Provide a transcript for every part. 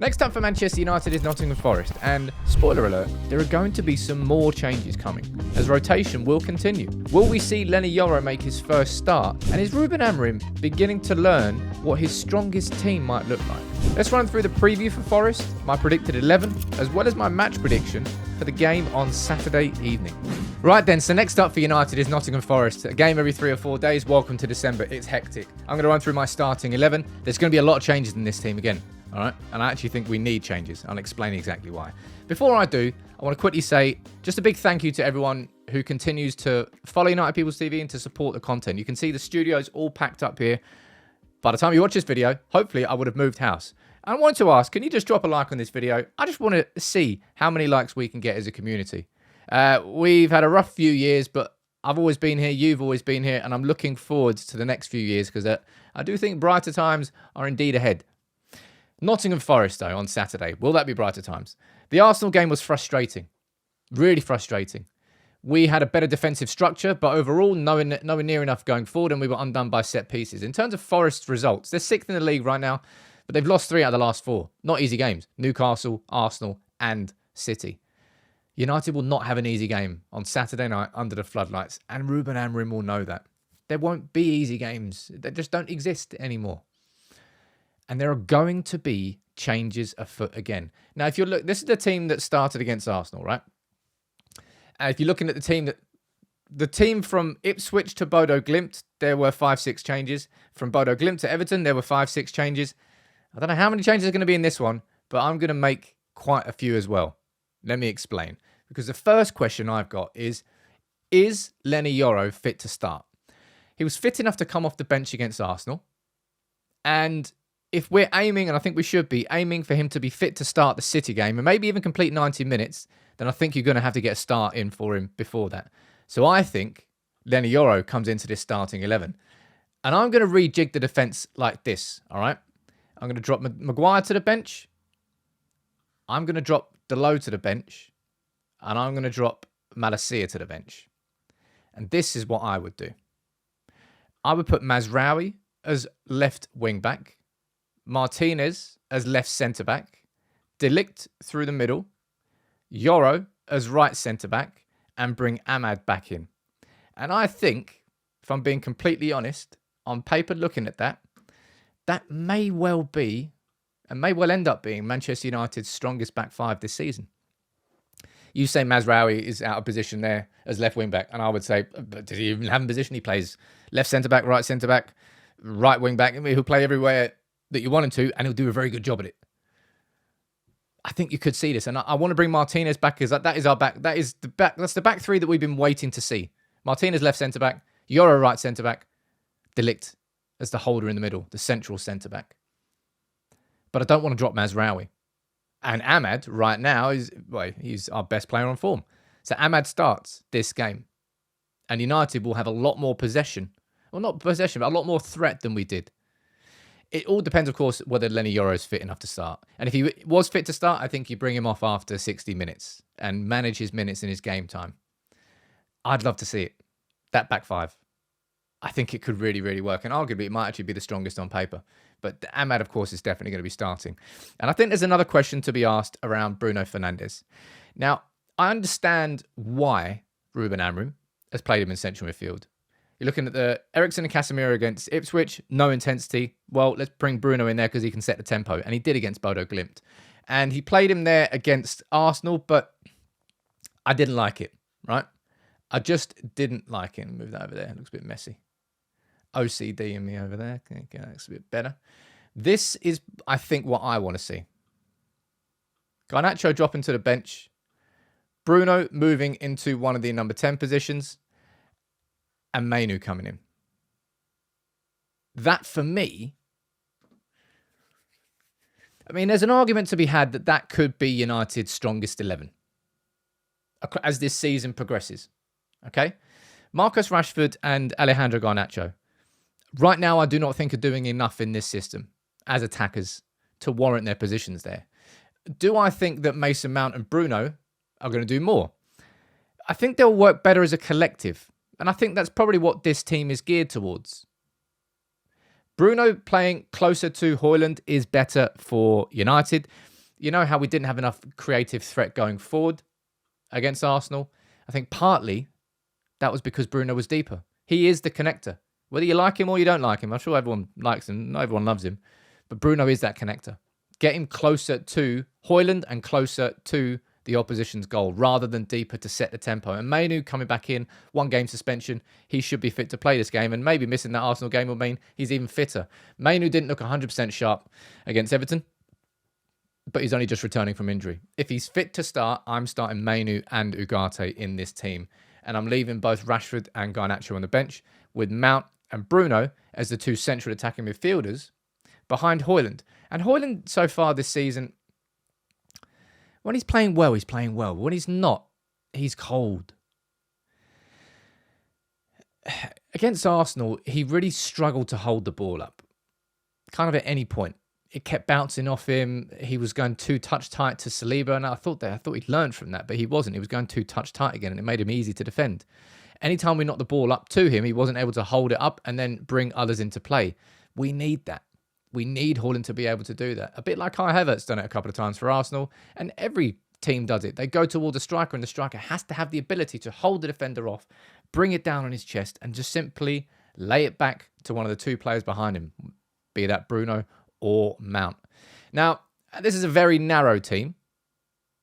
Next up for Manchester United is Nottingham Forest, and spoiler alert, there are going to be some more changes coming, as rotation will continue. Will we see Leny Yoro make his first start, and is Ruben Amorim beginning to learn what his strongest team might look like? Let's run through the preview for Forest, my predicted 11, as well as my match prediction for the game on Saturday evening. Right then, so next up for United is Nottingham Forest. A game every 3 or 4 days. Welcome to December. It's hectic. I'm going to run through my starting 11. There's going to be a lot of changes in this team again. All right, and I actually think we need changes. I'll explain exactly why. Before I do, I want to quickly say just a big thank you to everyone who continues to follow United People's TV and to support the content. You can see the studio's all packed up here. By the time you watch this video, hopefully I would have moved house. And I wanted to ask, can you just drop a like on this video? I just want to see how many likes we can get as a community. We've had a rough few years, but I've always been here, you've always been here, and I'm looking forward to the next few years because I do think brighter times are indeed ahead. Nottingham Forest, though, on Saturday. Will that be brighter times? The Arsenal game was frustrating. Really frustrating. We had a better defensive structure, but overall, nowhere near enough going forward, and we were undone by set pieces. In terms of Forest's results, they're 6th in the league right now, but they've lost 3 out of the last 4. Not easy games. Newcastle, Arsenal, and City. United will not have an easy game on Saturday night under the floodlights, and Ruben Amorim will know that. There won't be easy games. They just don't exist anymore. And there are going to be changes afoot again. Now, if you look, this is the team that started against Arsenal, right? And if you're looking at the team from Ipswich to Bodo Glimt, there were 5-6 changes. From Bodo Glimt to Everton, there were 5-6 changes. I don't know how many changes are going to be in this one, but I'm going to make quite a few as well. Let me explain. Because the first question I've got is Leny Yoro fit to start? He was fit enough to come off the bench against Arsenal. And if we're aiming, and I think we should be, aiming for him to be fit to start the City game and maybe even complete 90 minutes, then I think you're going to have to get a start in for him before that. So I think Leny Yoro comes into this starting 11. And I'm going to rejig the defence like this, all right? I'm going to drop Maguire to the bench. I'm going to drop Delo to the bench. And I'm going to drop Malacia to the bench. And this is what I would do. I would put Mazraoui as left wing-back. Martinez as left centre-back, De Ligt through the middle, Yoro as right centre-back, and bring Ahmad back in. And I think, if I'm being completely honest, on paper looking at that, that may well be, and may well end up being, Manchester United's strongest back 5 this season. You say Mazraoui is out of position there as left wing-back, and I would say, but does he even have a position? He plays left centre-back, right centre-back, right wing-back. I mean, he'll play everywhere that you want him to, and he'll do a very good job at it. I think you could see this, and I want to bring Martinez back because that is our back. That's the back 3 that we've been waiting to see. Martinez left centre back, Yoro right centre back, De Ligt as the holder in the middle, the central centre back. But I don't want to drop Mazraoui, and Ahmad right now he's our best player on form. So Ahmad starts this game, and United will have a lot more possession. Well, not possession, but a lot more threat than we did. It all depends, of course, whether Leny Yoro is fit enough to start. And if he was fit to start, I think you bring him off after 60 minutes and manage his minutes in his game time. I'd love to see it. That back 5. I think it could really, really work. And arguably, it might actually be the strongest on paper. But Ahmad, of course, is definitely going to be starting. And I think there's another question to be asked around Bruno Fernandes. Now, I understand why Ruben Amorim has played him in central midfield. You're looking at the Eriksen and Casemiro against Ipswich, no intensity. Well, let's bring Bruno in there because he can set the tempo. And he did against Bodo Glimt. And he played him there against Arsenal, but I didn't like it, right? I just didn't like it. Move that over there. It looks a bit messy. OCD in me over there. Okay, that's a bit better. This is, I think, what I want to see. Garnacho dropping to the bench. Bruno moving into one of the number 10 positions. And Mainu coming in. That, for me, I mean, there's an argument to be had that could be United's strongest 11 as this season progresses. Okay? Marcus Rashford and Alejandro Garnacho. Right now, I do not think are doing enough in this system as attackers to warrant their positions there. Do I think that Mason Mount and Bruno are going to do more? I think they'll work better as a collective. And I think that's probably what this team is geared towards. Bruno playing closer to Højlund is better for United. You know how we didn't have enough creative threat going forward against Arsenal? I think partly that was because Bruno was deeper. He is the connector. Whether you like him or you don't like him, I'm sure everyone likes him. Not everyone loves him. But Bruno is that connector. Get him closer to Højlund and closer to the opposition's goal rather than deeper to set the tempo. And Mainoo coming back in, 1 game suspension. He should be fit to play this game, and maybe missing that Arsenal game will mean he's even fitter. Mainoo didn't look 100% sharp against Everton, but he's only just returning from injury. If he's fit to start, I'm starting Mainoo and Ugarte in this team. And I'm leaving both Rashford and Garnacho on the bench, with Mount and Bruno as the 2 central attacking midfielders behind Højlund. And Højlund so far this season, when he's playing well, he's playing well. When he's not, he's cold. Against Arsenal, he really struggled to hold the ball up. Kind of at any point. It kept bouncing off him. He was going too touch tight to Saliba, and I thought he'd learned from that, but he wasn't. He was going too touch tight again, and it made him easy to defend. Anytime we knocked the ball up to him, he wasn't able to hold it up and then bring others into play. We need that. We need Højlund to be able to do that. A bit like Kai Havertz done it a couple of times for Arsenal, and every team does it. They go towards a striker, and the striker has to have the ability to hold the defender off, bring it down on his chest, and just simply lay it back to one of the 2 players behind him, be that Bruno or Mount. Now, this is a very narrow team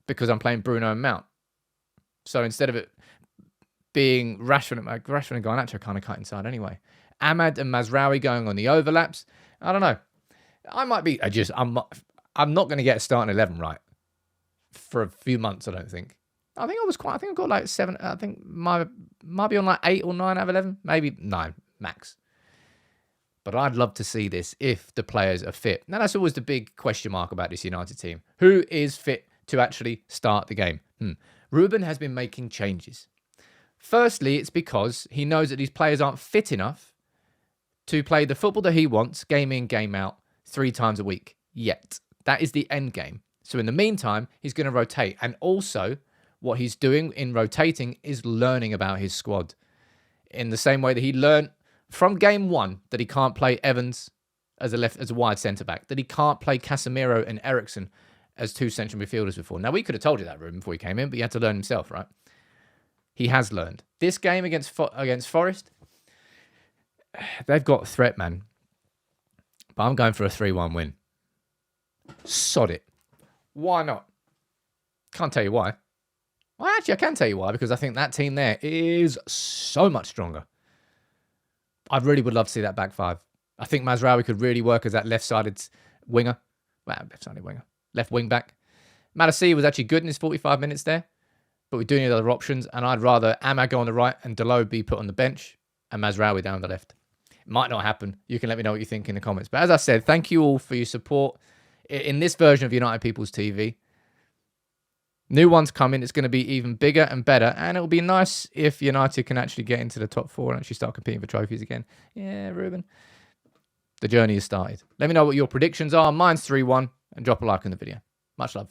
because I'm playing Bruno and Mount. So instead of it being Rashford and Garnacho kind of cut inside anyway. Ahmad and Mazraoui going on the overlaps. I don't know. I might be. I'm not going to get a starting 11 right for a few months. I don't think. I think I've got like 7. I think might be on like 8 or 9 out of 11, maybe 9 max. But I'd love to see this if the players are fit. Now that's always the big question mark about this United team. Who is fit to actually start the game? Ruben has been making changes. Firstly, it's because he knows that these players aren't fit enough to play the football that he wants, game in, game out, 3 times a week, yet. That is the end game. So in the meantime, he's going to rotate. And also, what he's doing in rotating is learning about his squad. In the same way that he learned from game 1 that he can't play Evans as a wide centre-back, that he can't play Casemiro and Eriksen as 2 central midfielders before. Now, we could have told you that, Ruben, before he came in, but he had to learn himself, right? He has learned. This game against Forest, they've got threat, man. But I'm going for a 3-1 win. Sod it. Why not? Can't tell you why. Well, actually, I can tell you why, because I think that team there is so much stronger. I really would love to see that back 5. I think Mazraoui could really work as that left-sided winger. Well, left-sided winger. Left wing back. Malassi was actually good in his 45 minutes there. But we do need other options, and I'd rather Ahmad go on the right and Delo be put on the bench and Mazraoui down the left. It might not happen. You can let me know what you think in the comments. But as I said, thank you all for your support in this version of United People's TV. New ones coming. It's going to be even bigger and better, and it'll be nice if United can actually get into the top 4 and actually start competing for trophies again. Yeah, Ruben. The journey has started. Let me know what your predictions are. Mine's 3-1, and drop a like on the video. Much love.